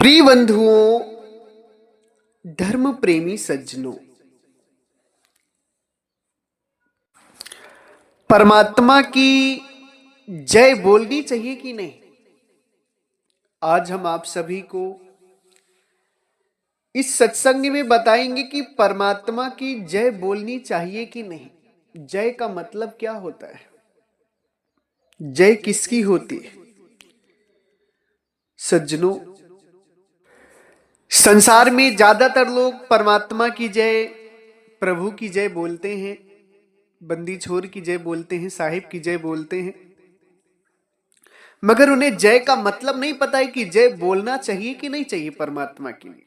प्रिय बंधुओं, धर्म प्रेमी सज्जनों, परमात्मा की जय बोलनी चाहिए कि नहीं? आज हम आप सभी को इस सत्संग में बताएंगे कि परमात्मा की जय बोलनी चाहिए कि नहीं। जय का मतलब क्या होता है? जय किसकी होती है? सज्जनों, संसार में ज्यादातर लोग परमात्मा की जय, प्रभु की जय बोलते हैं, बंदी छोर की जय बोलते हैं, साहिब की जय बोलते हैं, मगर उन्हें जय का मतलब नहीं पता है कि जय बोलना चाहिए कि नहीं चाहिए। परमात्मा के लिए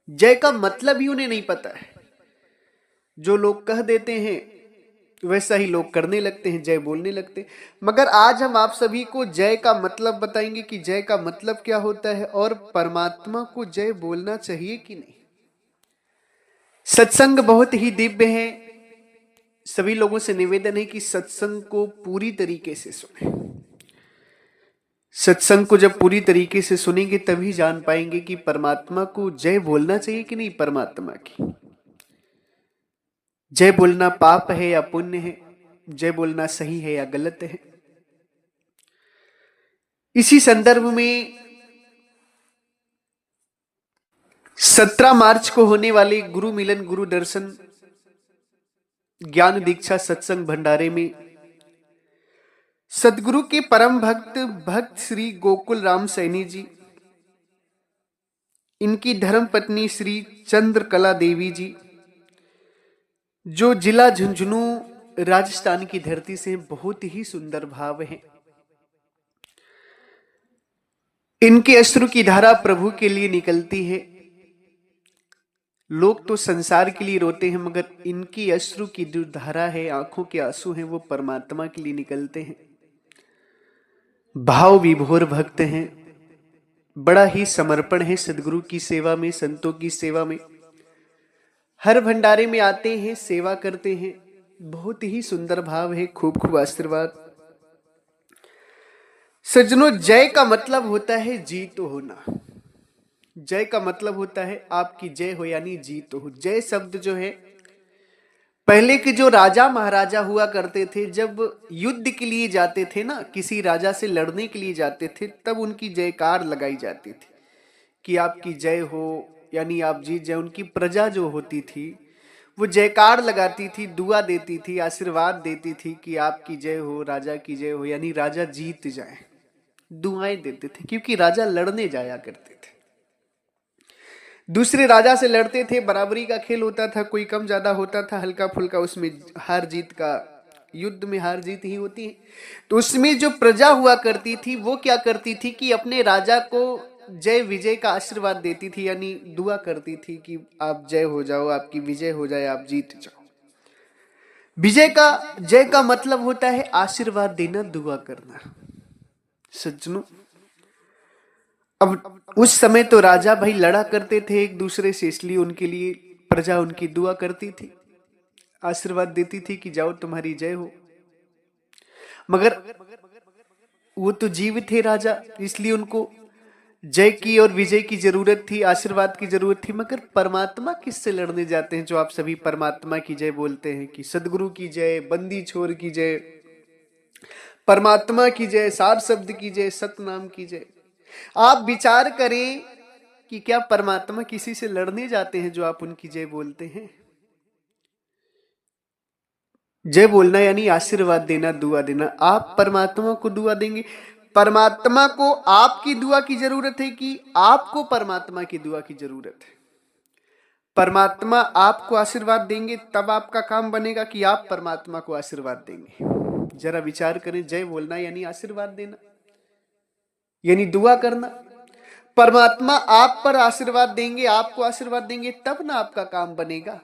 जय का मतलब ही उन्हें नहीं पता है। जो लोग कह देते हैं वैसा ही लोग करने लगते हैं, जय बोलने लगते हैं। मगर आज हम आप सभी को जय का मतलब बताएंगे कि जय का मतलब क्या होता है और परमात्मा को जय बोलना चाहिए कि नहीं। सत्संग बहुत ही दिव्य है। सभी लोगों से निवेदन है कि सत्संग को पूरी तरीके से सुने। सत्संग को जब पूरी तरीके से सुनेंगे तभी जान पाएंगे कि परमात्मा को जय बोलना चाहिए कि नहीं। परमात्मा की जय बोलना पाप है या पुण्य है? जय बोलना सही है या गलत है? इसी संदर्भ में 17 मार्च को होने वाले गुरु मिलन, गुरु दर्शन, ज्ञान दीक्षा सत्संग भंडारे में सदगुरु के परम भक्त श्री गोकुल राम सैनी जी, इनकी धर्म पत्नी श्री चंद्रकला देवी जी, जो जिला झुंझुनू राजस्थान की धरती से बहुत ही सुंदर भाव है। इनके अश्रु की धारा प्रभु के लिए निकलती है। लोग तो संसार के लिए रोते हैं, मगर इनकी अश्रु की जो धारा है, आंखों के आंसू हैं, वो परमात्मा के लिए निकलते हैं। भाव विभोर भक्त हैं, बड़ा ही समर्पण है सदगुरु की सेवा में, संतों की सेवा में। हर भंडारे में आते हैं, सेवा करते हैं। बहुत ही सुंदर भाव है। खूब खूब आशीर्वाद। सज्जनों, जय का मतलब होता है जीत होना। जय का मतलब होता है आपकी जय हो, यानी जीत हो। जय शब्द जो है, पहले के जो राजा महाराजा हुआ करते थे, जब युद्ध के लिए जाते थे ना, किसी राजा से लड़ने के लिए जाते थे, तब उनकी जयकार लगाई जाती थी कि आपकी जय हो, यानी आप जीत जाए। उनकी प्रजा जो होती थी वो जयकार लगाती थी, दुआ देती थी, आशीर्वाद देती थी कि आपकी जय हो, राजा की जय हो, यानी राजा जीत जाए। दुआएं देते थे, क्योंकि राजा लड़ने जाया करते थे, दूसरे राजा से लड़ते थे। बराबरी का खेल होता था, कोई कम ज्यादा होता था, हल्का फुल्का, उसमें हार जीत का, युद्ध में हार जीत ही होती है। तो उसमें जो प्रजा हुआ करती थी वो क्या करती थी कि अपने राजा को जय विजय का आशीर्वाद देती थी, यानी दुआ करती थी कि आप जय हो जाओ, आपकी विजय हो जाए, आप जीत जाओ। जय का मतलब होता है आशीर्वाद देना, दुआ करना। सज्जनों, अब उस समय तो राजा भाई लड़ा करते थे एक दूसरे से, इसलिए उनके लिए प्रजा उनकी दुआ करती थी, आशीर्वाद देती थी कि जाओ तुम्हारी जय हो। मगर वो तो जीव थे राजा, इसलिए उनको जय की और विजय की जरूरत थी, आशीर्वाद की जरूरत थी। मगर परमात्मा किससे लड़ने जाते हैं? जो आप सभी परमात्मा की जय बोलते हैं कि सदगुरु की जय, बंदी छोर की जय, परमात्मा की जय, सार शब्द की जय, सतनाम की जय। आप विचार करें कि क्या परमात्मा किसी से लड़ने जाते हैं जो आप उनकी जय बोलते हैं? जय बोलना यानी आशीर्वाद देना, दुआ देना। आप परमात्मा को दुआ देंगे, परमात्मा को आपकी दुआ की जरूरत है कि आपको परमात्मा की दुआ की जरूरत है? परमात्मा आपको आशीर्वाद देंगे तब आपका काम बनेगा कि आप परमात्मा को आशीर्वाद देंगे? जरा विचार करें। जय बोलना यानी आशीर्वाद देना, यानी दुआ करना। परमात्मा आप पर आशीर्वाद देंगे, आपको आशीर्वाद देंगे, तब ना आपका काम बनेगा।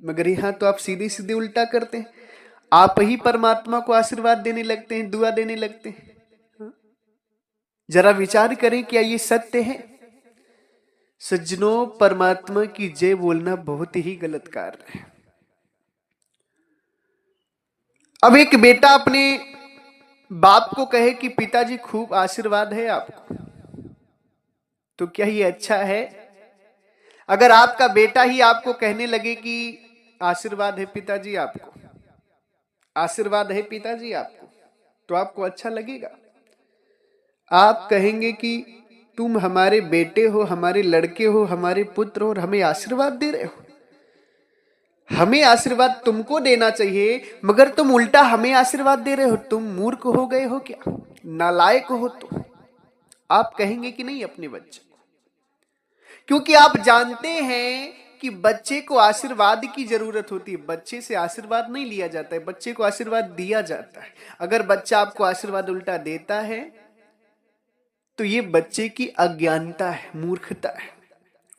मगर यहां तो आप सीधे सीधे उल्टा करते हैं, आप ही परमात्मा को आशीर्वाद देने लगते हैं, दुआ देने लगते हैं। जरा विचार करें, क्या ये सत्य है? सज्जनों, परमात्मा की जय बोलना बहुत ही गलत कार्य है। अब एक बेटा अपने बाप को कहे कि पिताजी खूब आशीर्वाद है आपको, तो क्या ये अच्छा है? अगर आपका बेटा ही आपको कहने लगे कि आशीर्वाद है पिताजी आपको, आशीर्वाद है पिताजी आपको, तो आपको अच्छा लगेगा? आप कहेंगे कि तुम हमारे बेटे हो, हमारे लड़के हो, हमारे पुत्र हो और हमें आशीर्वाद दे रहे हो? हमें आशीर्वाद तुमको देना चाहिए, मगर तुम उल्टा हमें आशीर्वाद दे रहे हो। तुम मूर्ख हो गए हो क्या? नालायक हो? तो आप कहेंगे कि नहीं अपने बच्चे को, क्योंकि आप जानते हैं कि बच्चे को आशीर्वाद की जरूरत होती है। बच्चे से आशीर्वाद नहीं लिया जाता है, बच्चे को आशीर्वाद दिया जाता है। अगर बच्चा आपको आशीर्वाद उल्टा देता है तो ये बच्चे की अज्ञानता है, मूर्खता है।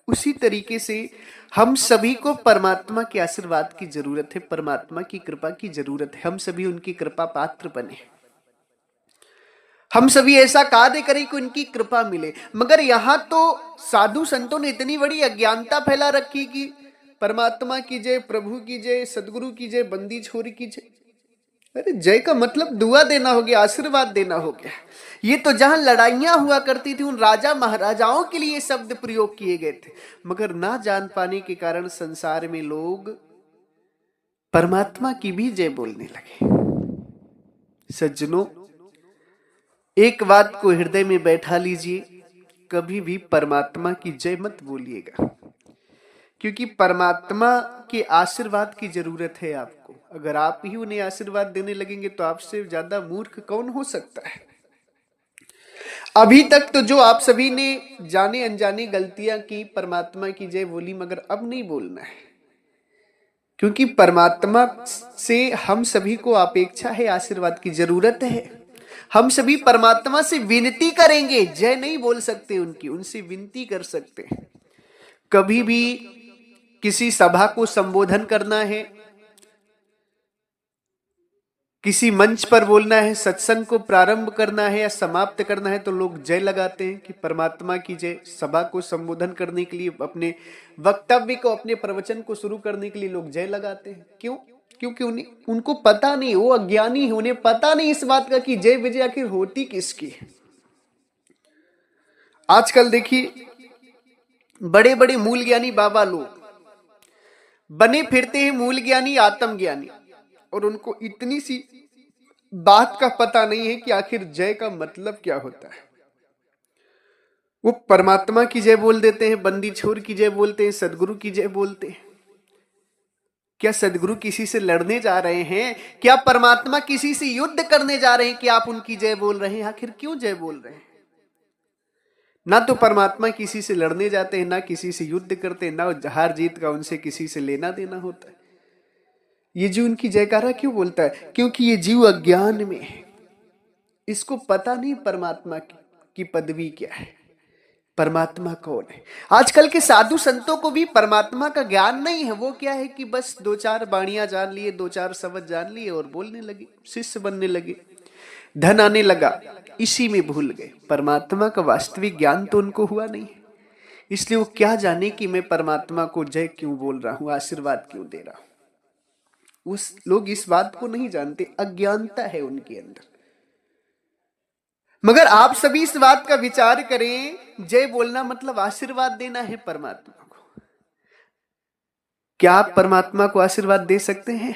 उसी तरीके से हम सभी को परमात्मा के आशीर्वाद की जरूरत है, परमात्मा की कृपा की जरूरत है। हम सभी उनकी कृपा पात्र बने, हम सभी ऐसा कार्य करें कि उनकी कृपा मिले। मगर यहां तो साधु संतों ने इतनी बड़ी अज्ञानता फैला रखी कि परमात्मा की जय, प्रभु की जय, सदगुरु की जय, बंदी छोरी की जय। अरे जय का मतलब दुआ देना हो गया, आशीर्वाद देना हो गया। ये तो जहां लड़ाइयां हुआ करती थी उन राजा महाराजाओं के लिए शब्द प्रयोग किए गए थे। मगर ना जान पाने के कारण संसार में लोग परमात्मा की भी जय बोलने लगे। सज्जनों, एक बात को हृदय में बैठा लीजिए, कभी भी परमात्मा की जय मत बोलिएगा, क्योंकि परमात्मा के आशीर्वाद की जरूरत है आपको। अगर आप ही उन्हें आशीर्वाद देने लगेंगे तो आपसे ज्यादा मूर्ख कौन हो सकता है? अभी तक तो जो आप सभी ने जाने अनजाने गलतियां की, परमात्मा की जय बोली, मगर अब नहीं बोलना है, क्योंकि परमात्मा से हम सभी को अपेक्षा है, आशीर्वाद की जरूरत है। हम सभी परमात्मा से विनती करेंगे, जय नहीं बोल सकते उनकी, उनसे विनती कर सकते हैं। कभी भी किसी सभा को संबोधन करना है, किसी मंच पर बोलना है, सत्संग को प्रारंभ करना है या समाप्त करना है, तो लोग जय लगाते हैं कि परमात्मा की जय। सभा को संबोधन करने के लिए, अपने वक्तव्य को, अपने प्रवचन को शुरू करने के लिए लोग जय लगाते हैं। क्यों? क्योंकि उनको पता नहीं, वो अज्ञानी है, उन्हें पता नहीं इस बात का कि जय विजय आखिर होती किसकी है। आजकल देखिए बड़े बड़े मूल ज्ञानी बाबा लोग बने फिरते हैं, मूल ज्ञानी, आत्मज्ञानी, और उनको इतनी सी बात का पता नहीं है कि आखिर जय का मतलब क्या होता है। वो परमात्मा की जय बोल देते हैं, बंदी छोर की जय बोलते हैं, सदगुरु की जय बोलते हैं। क्या सदगुरु किसी से लड़ने जा रहे हैं? क्या परमात्मा किसी से युद्ध करने जा रहे हैं कि आप उनकी जय बोल रहे हैं? आखिर क्यों जय बोल रहे हैं? ना तो परमात्मा किसी से लड़ने जाते हैं, ना किसी से युद्ध करते हैं, ना हार जीत का उनसे किसी से लेना देना होता है। ये जीव उनकी जयकारा क्यों बोलता है? क्योंकि ये जीव अज्ञान में है, इसको पता नहीं परमात्मा की पदवी क्या है, परमात्मा कौन है। आजकल के साधु संतों को भी परमात्मा का ज्ञान नहीं है। वो क्या है कि बस दो चार बाणियां जान लिए, दो चार शब्द जान लिए और बोलने लगे, शिष्य बनने लगे, धन आने लगा, इसी में भूल गए। परमात्मा का वास्तविक ज्ञान तो उनको हुआ नहीं, इसलिए वो क्या जाने कि मैं परमात्मा को जय क्यों बोल रहा हूं, आशीर्वाद क्यों दे रहा हूं। उस लोग इस बात को नहीं जानते, अज्ञानता है उनके अंदर। मगर आप सभी इस बात का विचार करें, जय बोलना मतलब आशीर्वाद देना है परमात्मा को। क्या आप परमात्मा को आशीर्वाद दे सकते हैं?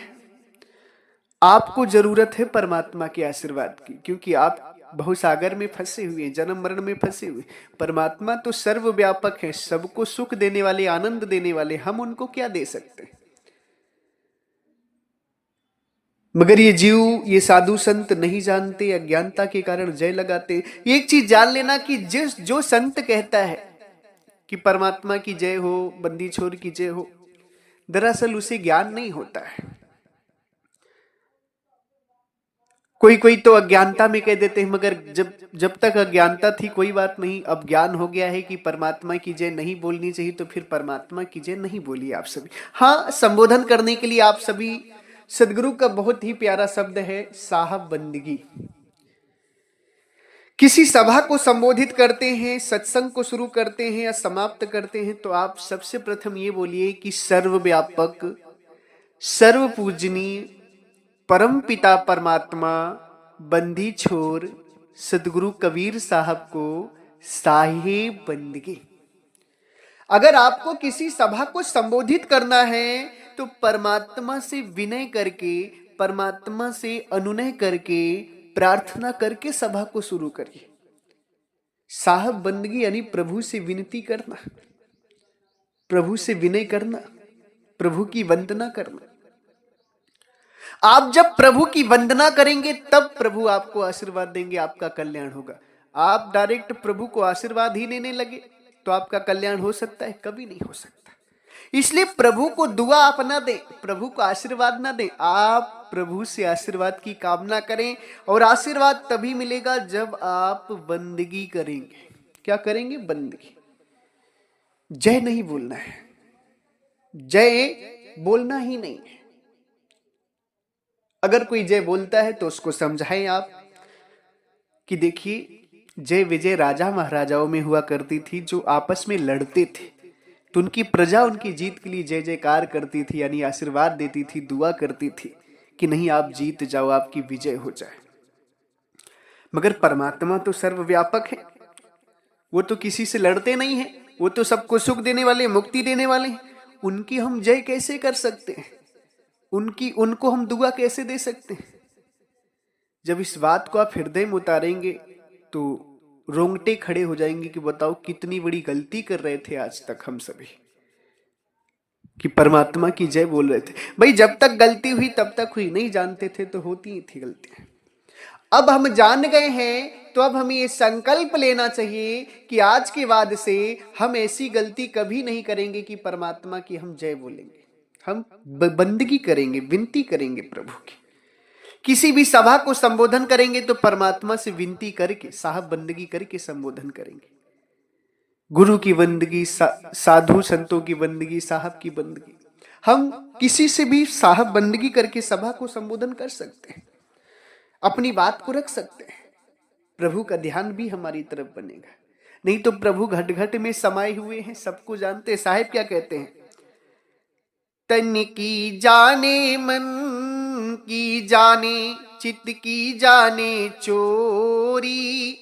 आपको जरूरत है परमात्मा के आशीर्वाद की, क्योंकि आप बहुसागर में फंसे हुए, जन्म मरण में फंसे हुए। परमात्मा तो सर्वव्यापक है, सबको सुख देने वाले, आनंद देने वाले। हम उनको क्या दे सकते हैं? मगर ये जीव, ये साधु संत नहीं जानते, अज्ञानता के कारण जय लगाते। एक चीज जान लेना कि जो संत कहता है कि परमात्मा की जय हो, बंदी छोर की जय हो, दरअसल उसे ज्ञान नहीं होता है। कोई कोई तो अज्ञानता में कह देते हैं, मगर जब तक अज्ञानता थी कोई बात नहीं, अब ज्ञान हो गया है कि परमात्मा की जय नहीं बोलनी चाहिए, तो फिर परमात्मा की जय नहीं बोलिए आप सभी। हाँ, संबोधन करने के लिए आप सभी, सदगुरु का बहुत ही प्यारा शब्द है, साहब बंदगी। किसी सभा को संबोधित करते हैं, सत्संग को शुरू करते हैं या समाप्त करते हैं, तो आप सबसे प्रथम ये बोलिए कि सर्वव्यापक, सर्व पूजनीय, परम पिता परमात्मा, बंदी छोर सदगुरु कबीर साहब को साहिब बंदगी। अगर आपको किसी सभा को संबोधित करना है तो परमात्मा से विनय करके, परमात्मा से अनुनय करके, प्रार्थना करके सभा को शुरू करिए। साहब बंदगी यानी प्रभु से विनती करना, प्रभु से विनय करना, प्रभु की वंदना करना। आप जब प्रभु की वंदना करेंगे तब प्रभु आपको आशीर्वाद देंगे, आपका कल्याण होगा। आप डायरेक्ट प्रभु को आशीर्वाद ही लेने लगे तो आपका कल्याण हो सकता है? कभी नहीं हो सकता। इसलिए प्रभु को दुआ आप ना दें, प्रभु को आशीर्वाद ना दें, आप प्रभु से आशीर्वाद की कामना करें। और आशीर्वाद तभी मिलेगा जब आप बंदगी करेंगे। क्या करेंगे? बंदगी। जय नहीं बोलना है, जय बोलना ही नहीं है। अगर कोई जय बोलता है तो उसको समझाएं आप कि देखिए, जय विजय राजा महाराजाओं में हुआ करती थी, जो आपस में लड़ते थे तो उनकी प्रजा उनकी जीत के लिए जय जयकार करती थी, यानी आशीर्वाद देती थी, दुआ करती थी कि नहीं आप जीत जाओ, आपकी विजय हो जाए। मगर परमात्मा तो सर्वव्यापक है, वो तो किसी से लड़ते नहीं है, वो तो सबको सुख देने वाले, मुक्ति देने वाले हैं। उनकी हम जय कैसे कर सकते हैं? उनको हम दुआ कैसे दे सकते हैं? जब इस बात को आप हृदय में उतारेंगे तो रोंगटे खड़े हो जाएंगे कि बताओ कितनी बड़ी गलती कर रहे थे आज तक हम सभी, कि परमात्मा की जय बोल रहे थे। भाई जब तक गलती हुई तब तक हुई, नहीं जानते थे तो होती ही थी गलतियां। अब हम जान गए हैं तो अब हमें ये संकल्प लेना चाहिए कि आज के बाद से हम ऐसी गलती कभी नहीं करेंगे कि परमात्मा की हम जय बोलेंगे। हम बंदगी करेंगे, विनती करेंगे प्रभु की। किसी भी सभा को संबोधन करेंगे तो परमात्मा से विनती करके, साहब बंदगी करके संबोधन करेंगे। गुरु की बंदगी, साधु संतों की बंदगी, साहब की बंदगी। हम किसी से भी साहब बंदगी करके सभा को संबोधन कर सकते हैं, अपनी बात को रख सकते हैं। प्रभु का ध्यान भी हमारी तरफ बनेगा। नहीं तो प्रभु घट घट में समाये हुए हैं, सबको जानते हैं। साहिब क्या कहते हैं? तन की जाने, मन की जाने, चित्त की जाने चोरी,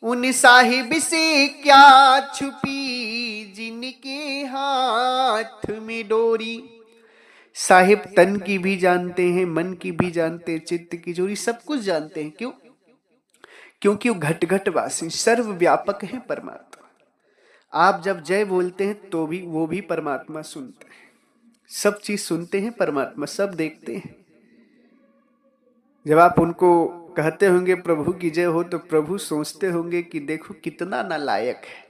उन साहिब से क्या छुपी जिनके हाथ में डोरी। साहिब तन की भी जानते हैं, मन की भी जानते हैं, चित्त की चोरी, सब कुछ जानते हैं। क्यों? क्योंकि वो घट घट वासी, सर्वव्यापक है परमात्मा। आप जब जय बोलते हैं तो भी वो भी परमात्मा सुनते हैं, सब चीज सुनते हैं परमात्मा, सब देखते हैं। जब आप उनको कहते होंगे प्रभु की जय हो तो प्रभु सोचते होंगे कि देखो कितना नालायक है,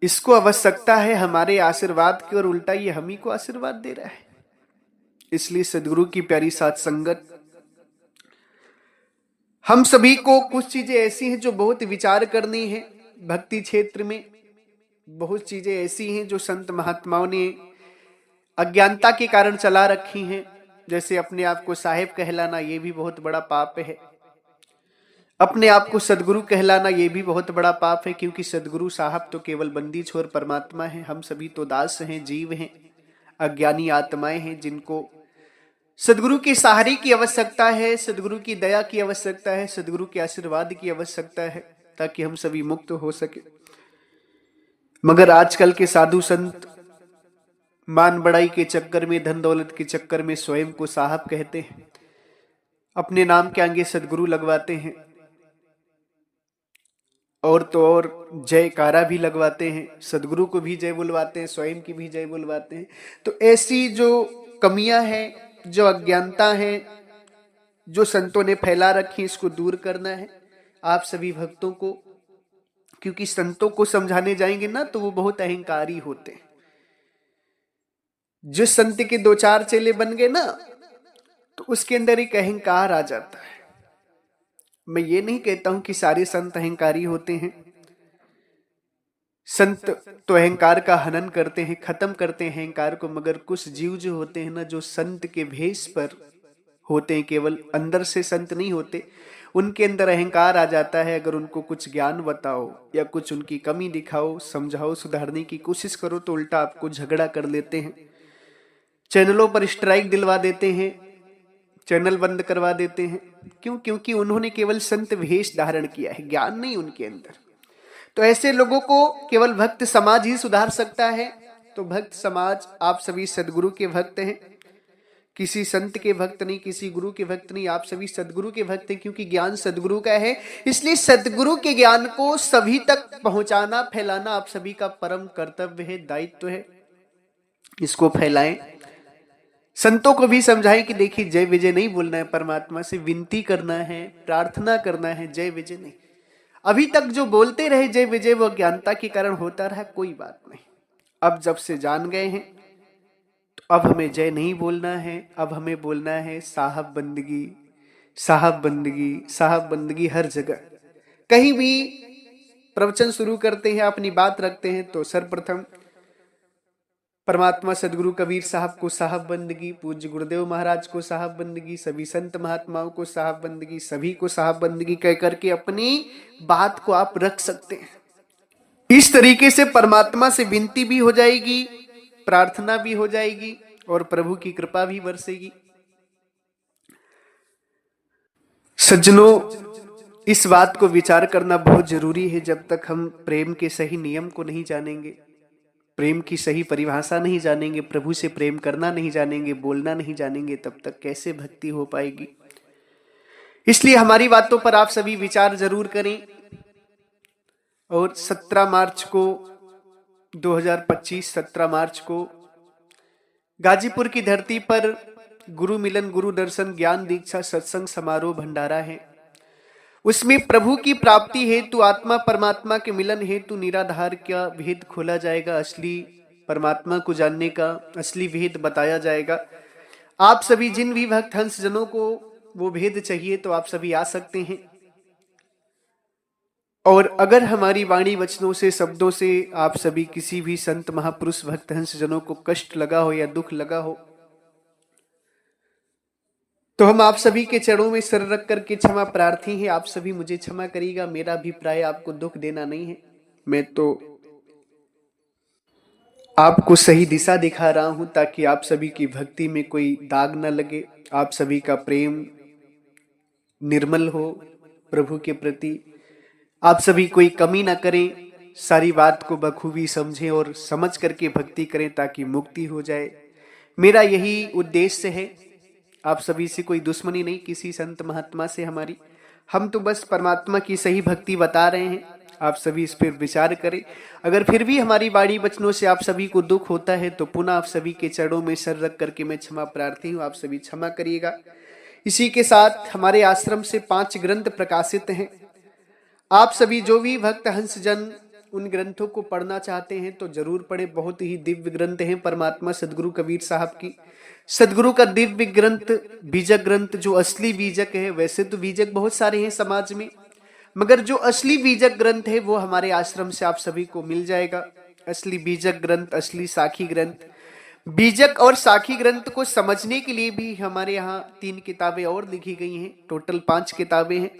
इसको आवश्यकता है हमारे आशीर्वाद की और उल्टा ये हम ही को आशीर्वाद दे रहा है। इसलिए सदगुरु की प्यारी साथ संगत, हम सभी को कुछ चीजें ऐसी हैं जो बहुत विचार करनी है। भक्ति क्षेत्र में बहुत चीजें ऐसी हैं जो संत महात्माओं ने अज्ञानता के कारण चला रखी हैं। जैसे अपने आप को साहिब कहलाना, ये भी बहुत बड़ा पाप है। अपने आप को सदगुरु कहलाना, ये भी बहुत बड़ा पाप है, क्योंकि सदगुरु साहब तो केवल बंदी छोर परमात्मा है। हम सभी तो दास हैं, जीव हैं, अज्ञानी आत्माएं हैं, जिनको सदगुरु के सहारे की आवश्यकता है, सदगुरु की दया की आवश्यकता है, सदगुरु के आशीर्वाद की आवश्यकता है, ताकि हम सभी मुक्त हो सके। मगर आजकल के साधु संत मान बढ़ाई के चक्कर में, धन दौलत के चक्कर में स्वयं को साहब कहते हैं, अपने नाम के आगे सदगुरु लगवाते हैं, और तो और जयकारा भी लगवाते हैं, सदगुरु को भी जय बुलवाते हैं, स्वयं की भी जय बुलवाते हैं। तो ऐसी जो कमियां हैं, जो अज्ञानता है, जो संतों ने फैला रखी, इसको दूर करना है आप सभी भक्तों को। क्योंकि संतों को समझाने जाएंगे ना तो वो बहुत अहंकारी होते हैं। जो संत के दो चार चेले बन गए ना तो उसके अंदर एक अहंकार आ जाता है। मैं ये नहीं कहता हूं कि सारे संत अहंकारी होते हैं। संत तो अहंकार का हनन करते हैं, खत्म करते हैं अहंकार को। मगर कुछ जीव जो होते हैं ना, जो संत के भेष पर होते हैं, केवल अंदर से संत नहीं होते, उनके अंदर अहंकार आ जाता है। अगर उनको कुछ ज्ञान बताओ या कुछ उनकी कमी दिखाओ, समझाओ, सुधारने की कोशिश करो तो उल्टा आपको झगड़ा कर लेते हैं, चैनलों पर स्ट्राइक दिलवा देते हैं, चैनल बंद करवा देते हैं। क्यों? क्योंकि उन्होंने केवल संत भेष धारण किया है, ज्ञान नहीं उनके अंदर। तो ऐसे लोगों को केवल भक्त समाज ही सुधार सकता है। तो भक्त समाज आप सभी सदगुरु के भक्त हैं, किसी संत के भक्त नहीं, किसी गुरु के भक्त नहीं, आप सभी सदगुरु के भक्त हैं, क्योंकि ज्ञान सदगुरु का है। इसलिए सदगुरु के ज्ञान को सभी तक पहुंचाना, फैलाना आप सभी का परम कर्तव्य है, दायित्व है। इसको फैलाएं, संतों को भी समझाएं कि देखिए जय विजय नहीं बोलना है, परमात्मा से विनती करना है, प्रार्थना करना है, जय विजय नहीं। अभी तक जो बोलते रहे जय विजय वो अज्ञानता के कारण होता रहा, कोई बात नहीं। अब जब से जान गए हैं तो अब हमें जय नहीं बोलना है, अब हमें बोलना है साहब बंदगी, साहब बंदगी, साहब बंदगी। हर जगह कहीं भी प्रवचन शुरू करते हैं, अपनी बात रखते हैं तो सर्वप्रथम परमात्मा सदगुरु कबीर साहब को साहब बंदगी, पूज्य गुरुदेव महाराज को साहब बंदगी, सभी संत महात्माओं को साहब बंदगी, सभी को साहब बंदगी कह करके अपनी बात को आप रख सकते हैं। इस तरीके से परमात्मा से विनती भी हो जाएगी, प्रार्थना भी हो जाएगी और प्रभु की कृपा भी बरसेगी। सज्जनों, इस बात को विचार करना बहुत जरूरी है। जब तक हम प्रेम के सही नियम को नहीं जानेंगे, प्रेम की सही परिभाषा नहीं जानेंगे, प्रभु से प्रेम करना नहीं जानेंगे, बोलना नहीं जानेंगे, तब तक कैसे भक्ति हो पाएगी। इसलिए हमारी बातों पर आप सभी विचार जरूर करें। और 17 मार्च को 2025 17 मार्च को गाजीपुर की धरती पर गुरु मिलन, गुरु दर्शन, ज्ञान दीक्षा सत्संग समारोह भंडारा है। उसमें प्रभु की प्राप्ति हेतु, आत्मा परमात्मा के मिलन हेतु निराधार का भेद खोला जाएगा। असली परमात्मा को जानने का असली भेद बताया जाएगा। आप सभी जिन भी भक्त हंस जनों को वो भेद चाहिए तो आप सभी आ सकते हैं। और अगर हमारी वाणी वचनों से, शब्दों से आप सभी किसी भी संत महापुरुष भक्त हंस जनों को कष्ट लगा हो या दुख लगा हो तो हम आप सभी के चरणों में सिर रख करके क्षमा प्रार्थी हैं। आप सभी मुझे क्षमा करिएगा, मेरा अभिप्राय आपको दुख देना नहीं है। मैं तो आपको सही दिशा दिखा रहा हूं ताकि आप सभी की भक्ति में कोई दाग न लगे, आप सभी का प्रेम निर्मल हो प्रभु के प्रति, आप सभी कोई कमी ना करें, सारी बात को बखूबी समझें और समझ करके भक्ति करें ताकि मुक्ति हो जाए। मेरा यही उद्देश्य है। आप सभी से कोई दुश्मनी नहीं, किसी संत महात्मा से हमारी। हम तो बस परमात्मा की सही भक्ति बता रहे हैं, आप सभी इस पर विचार करें। अगर फिर भी हमारी वाणी वचनों से आप सभी को दुख होता है तो पुनः आप सभी के चरणों में सर रख करके मैं क्षमा प्रार्थी हूँ, आप सभी क्षमा करिएगा। इसी के साथ हमारे आश्रम से 5 ग्रंथ प्रकाशित हैं। आप सभी जो भी भक्त हंस जन उन ग्रंथों को पढ़ना चाहते हैं तो जरूर पढ़े। बहुत ही दिव्य ग्रंथ हैं परमात्मा सदगुरु कबीर साहब की। सदगुरु का दिव्य ग्रंथ, बीजक ग्रंथ, जो असली बीजक है। वैसे तो बीजक बहुत सारे हैं समाज में, मगर जो असली बीजक ग्रंथ है वो हमारे आश्रम से आप सभी को मिल जाएगा। असली बीजक ग्रंथ, असली साखी ग्रंथ। बीजक और साखी ग्रंथ को समझने के लिए भी हमारे यहाँ 3 किताबें और लिखी गई हैं। टोटल 5 किताबें हैं।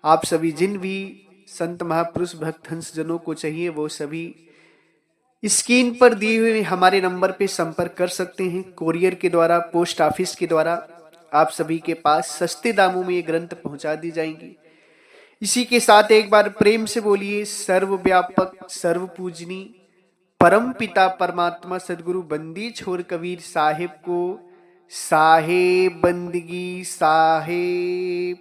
आप सभी जिन भी संत महापुरुष भक्त हंस जनों को चाहिए वो सभी स्क्रीन पर दिए हुए हमारे नंबर पे संपर्क कर सकते हैं। कोरियर के द्वारा, पोस्ट ऑफिस के द्वारा आप सभी के पास सस्ते दामों में ये ग्रंथ पहुंचा दी जाएंगी। इसी के साथ एक बार प्रेम से बोलिए, सर्वव्यापक सर्व पूजनी परम पिता परमात्मा सदगुरु बंदी छोर कबीर साहिब को साहेब बंदगी, साहेब